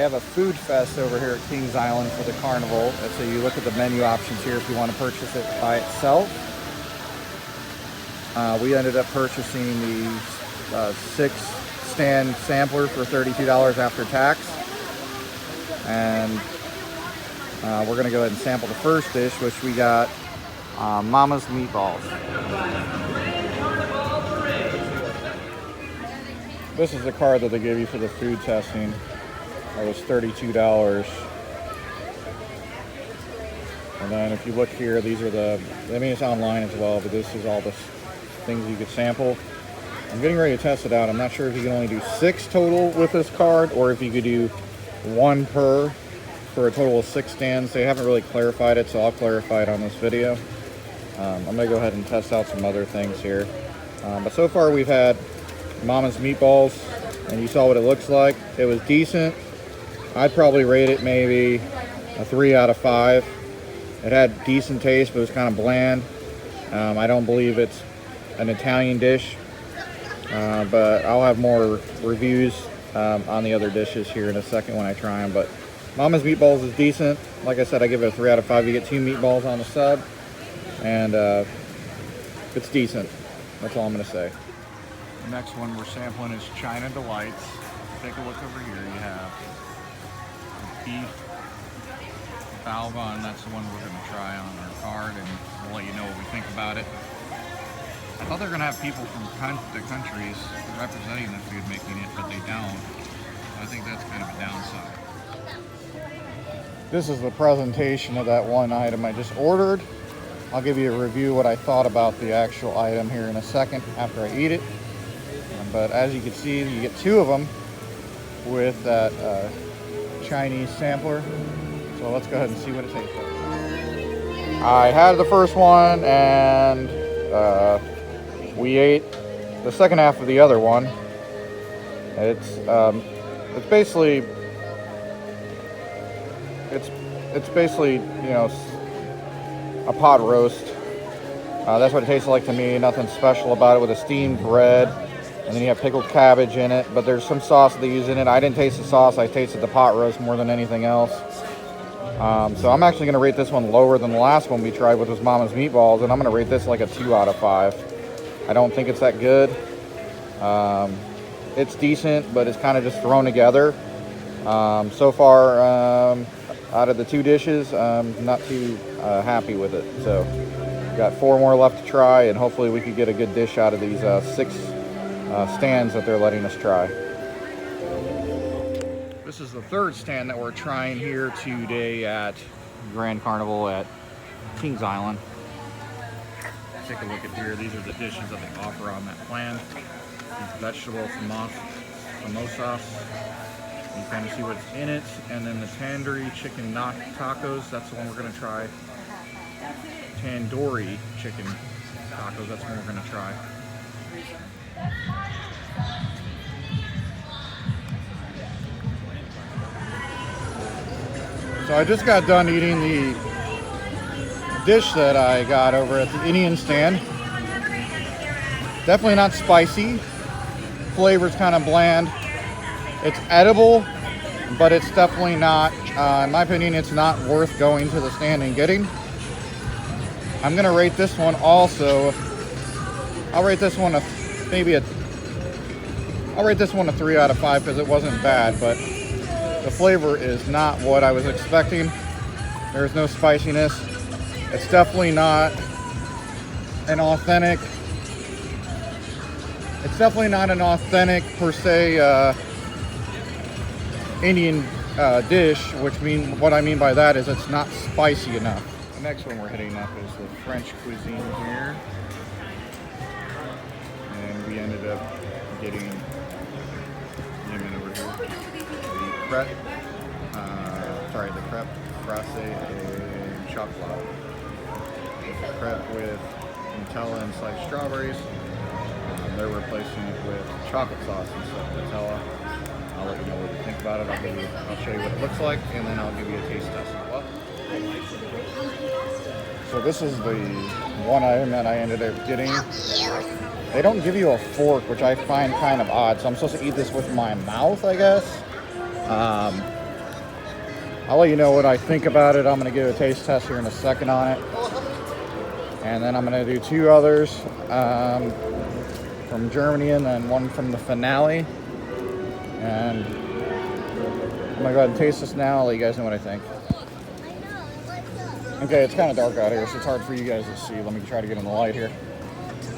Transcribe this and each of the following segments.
have a food fest over here at Kings Island for the Carnival. And so you look at the menu options here if you want to purchase it by itself. We ended up purchasing the 6-stand sampler for $32 after tax. And we're going to go ahead and sample the first dish, which we got Mama's Meatballs. This is the card that they give you for the food testing. That was $32. And then if you look here, these are I mean it's online as well, but this is all the things you could sample. I'm getting ready to test it out. I'm not sure if you can only do 6 total with this card, or if you could do 1 per for a total of 6 stands. They haven't really clarified it, so I'll clarify it on this video. I'm gonna go ahead and test out some other things here. But so far we've had Mama's Meatballs, and you saw what it looks like. It was decent. I'd probably rate it maybe a 3 out of 5. It had decent taste, but it was kind of bland. I don't believe it's an Italian dish, but I'll have more reviews on the other dishes here in a second when I try them. But Mama's Meatballs is decent. Like I said, I give it a 3 out of 5. You get 2 meatballs on the sub, and it's decent. That's all I'm going to say. The next one we're sampling is China Delights. Take a look over here. You have beef bao bun. That's the one we're going to try on our card, and we'll let you know what we think about it. I thought they were going to have people from the countries representing the food making it, but they don't. I think that's kind of a downside. This is the presentation of that one item I just ordered. I'll give you a review what I thought about the actual item here in a second after I eat it. But as you can see, you get 2 of them with that Chinese sampler. So let's go ahead and see what it tastes like. I had the first one, and we ate the second half of the other one. It's basically you know, a pot roast. That's what it tastes like to me. Nothing special about it, with a steamed bread. And then you have pickled cabbage in it, but there's some sauce they use in it. I didn't taste the sauce, I tasted the pot roast more than anything else. So I'm actually gonna rate this one lower than the last one we tried, which was Mama's Meatballs, and I'm gonna rate this like a 2 out of 5. I don't think it's that good. It's decent, but it's kind of just thrown together. So far, out of the 2 dishes, I'm not too happy with it. So got 4 more left to try, and hopefully we could get a good dish out of these 6 stands that they're letting us try. This is the 3rd stand that we're trying here today at Grand Carnival at Kings Island. Take a look at here. These are the dishes that they offer on that plan. Vegetable samosas. You kind of see what's in it. And then the tandoori chicken tacos. That's the one we're going to try. Tandoori chicken tacos. That's the one we're going to try. So I just got done eating the dish that I got over at the Indian stand. Definitely not spicy. Flavor's kind of bland. It's edible, but it's definitely not, in my opinion, it's not worth going to the stand and getting. I'm gonna rate this one also. I'll rate this one a 3 out of 5 because it wasn't bad, but the flavor is not what I was expecting. There's no spiciness. It's definitely not an authentic. It's definitely not an authentic per se Indian dish, which what I mean by that is it's not spicy enough. The next one we're hitting up is the French cuisine here, and we ended up getting over here the crepe francais and chocolat. It's a crepe with Nutella and sliced strawberries. They're replacing it with chocolate sauce instead of Nutella. I'll let you know what you think about it. I'll show you what it looks like, and then I'll give you a taste test as well. So this is the one item that I ended up getting. They don't give you a fork, which I find kind of odd. So I'm supposed to eat this with my mouth, I guess. I'll let you know what I think about it. I'm going to give a taste test here in a second on it. And then I'm going to do 2 others from Germany and then one from the finale. And I'm going to go ahead and taste this now. I'll let you guys know what I think. Okay, it's kind of dark out here, so it's hard for you guys to see. Let me try to get in the light here.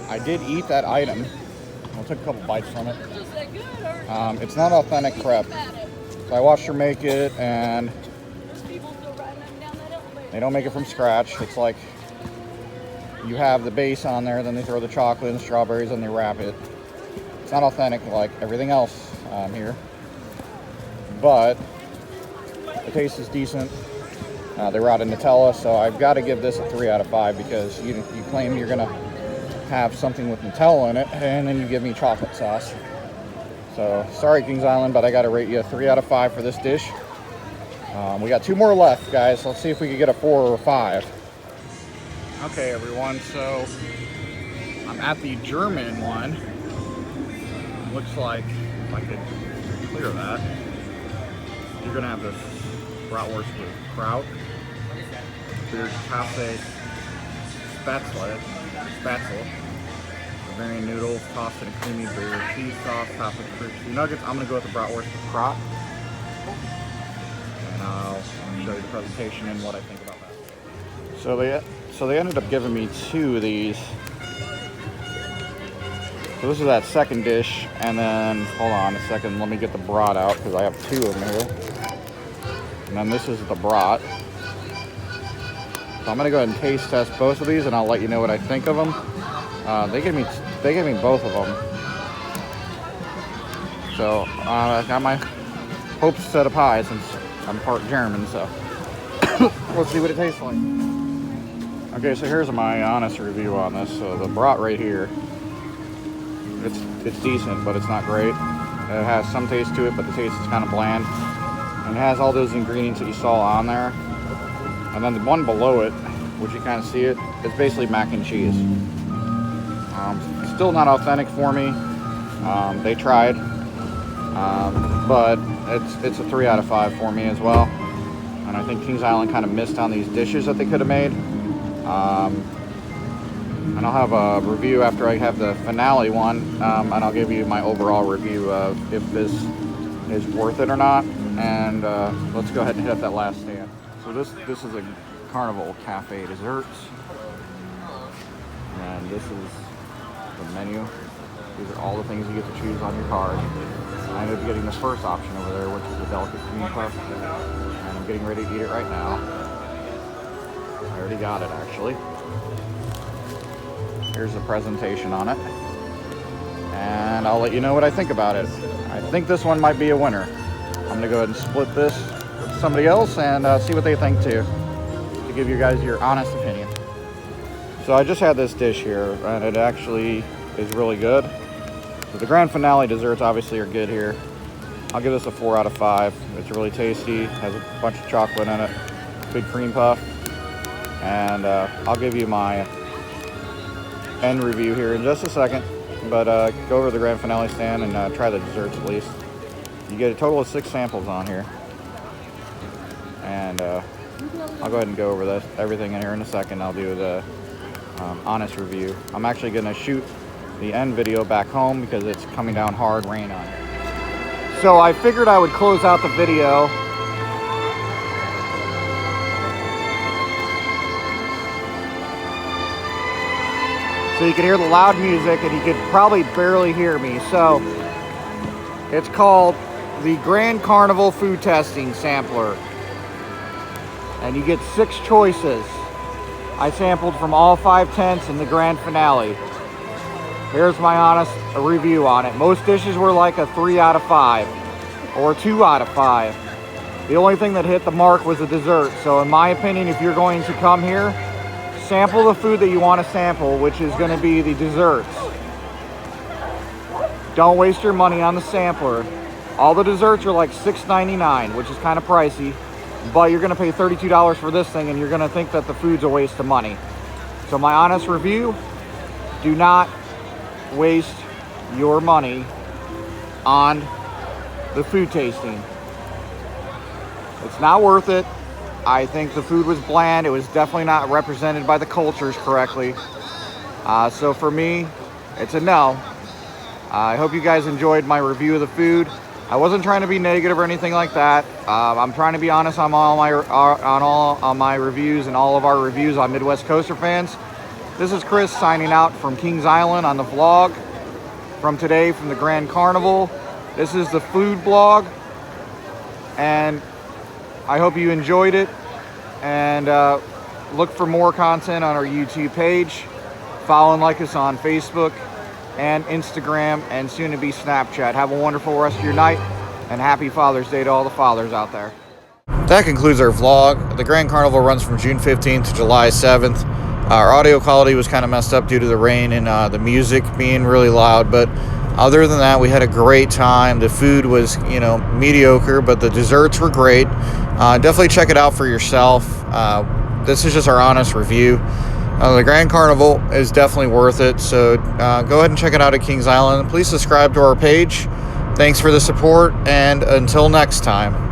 I did eat that item. I took a couple bites from it. It's not authentic prep. So I watched her make it, and they don't make it from scratch. It's like you have the base on there, then they throw the chocolate and the strawberries, and they wrap it. It's not authentic like everything else here, but the taste is decent. They were out of Nutella, so I've got to give this a 3 out of 5 because you claim you're gonna have something with Nutella in it, and then you give me chocolate sauce. So sorry, Kings Island, but I got to rate you a 3 out of 5 for this dish. We got 2 more left, guys. Let's see if we can get a 4 or a 5. Okay, everyone. So I'm at the German one. Looks like if I could clear that, you're gonna have this bratwurst with kraut, beard cafe spatzel, Bavarian noodles tossed in a creamy beer cheese sauce, topped with crispy nuggets. I'm gonna go with the bratwurst with kraut, and I'll show you the presentation and what I think about that. So they ended up giving me 2 of these. So this is that second dish, and then hold on a second, let me get the brat out because I have 2 of them here. And then this is the brat. So I'm gonna go ahead and taste test both of these, and I'll let you know what I think of them. They gave me both of them. So I got my hopes set up high since I'm part German. So let's see what it tastes like. Okay, so here's my honest review on this. So the brat right here, it's decent, but it's not great. It has some taste to it, but the taste is kind of bland. And it has all those ingredients that you saw on there. And then the one below it, which you kind of see it, it's basically mac and cheese. Still not authentic for me. They tried, but it's a 3 out of 5 for me as well. And I think Kings Island kind of missed on these dishes that they could have made. And I'll have a review after I have the finale one, and I'll give you my overall review of if this is worth it or not. And let's go ahead and hit up that last stand. So this is a Carnival Cafe desserts, and this is the menu. These are all the things you get to choose on your card. I ended up getting the first option over there, which is the delicate cream puff, and I'm getting ready to eat it right now. I already got it actually. Here's the presentation on it, and I'll let you know what I think about it. I think this one might be a winner. I'm gonna go ahead and split this with somebody else and see what they think too, to give you guys your honest opinion. So I just had this dish here, and it actually is really good. So the grand finale desserts obviously are good here. I'll give this a 4 out of 5. It's really tasty, has a bunch of chocolate in it, big cream puff, and I'll give you my end review here in just a second. But go over to the grand finale stand and try the desserts at least. You get a total of 6 samples on here, and I'll go ahead and go over this everything in here in a second. I'll do the honest review. I'm actually going to shoot the end video back home because it's coming down hard rain on here. So I figured I would close out the video so you could hear the loud music, and you could probably barely hear me. So it's called the Grand Carnival Food Testing Sampler, and you get 6 choices. I sampled from all 5 tents in the grand finale. Here's my honest review on it. Most dishes were like a 3 out of 5 or 2 out of 5. The only thing that hit the mark was the dessert. So in my opinion, if you're going to come here, sample the food that you want to sample, which is going to be the desserts. Don't waste your money on the sampler. All the desserts are like $6.99, which is kind of pricey, but you're going to pay $32 for this thing, and you're going to think that the food's a waste of money. So my honest review, do not waste your money on the food tasting. It's not worth it. I think the food was bland. It was definitely not represented by the cultures correctly. So for me, it's a no. I hope you guys enjoyed my review of the food. I wasn't trying to be negative or anything like that. I'm trying to be honest on all my reviews and all of our reviews on Midwest Coaster Fans. This is Chris signing out from Kings Island on the vlog from today from the Grand Carnival. This is the food blog, and I hope you enjoyed it. And look for more content on our YouTube page. Follow and like us on Facebook and Instagram, and soon to be Snapchat. Have a wonderful rest of your night, and happy Father's Day to all the fathers out there. That concludes our vlog. The Grand Carnival runs from June 15th to July 7th. Our audio quality was kind of messed up due to the rain and the music being really loud, but other than that, we had a great time. The food was, mediocre, but the desserts were great. Definitely check it out for yourself. This is just our honest review. The Grand Carnival is definitely worth it, so go ahead and check it out at Kings Island. Please subscribe to our page. Thanks for the support, and until next time.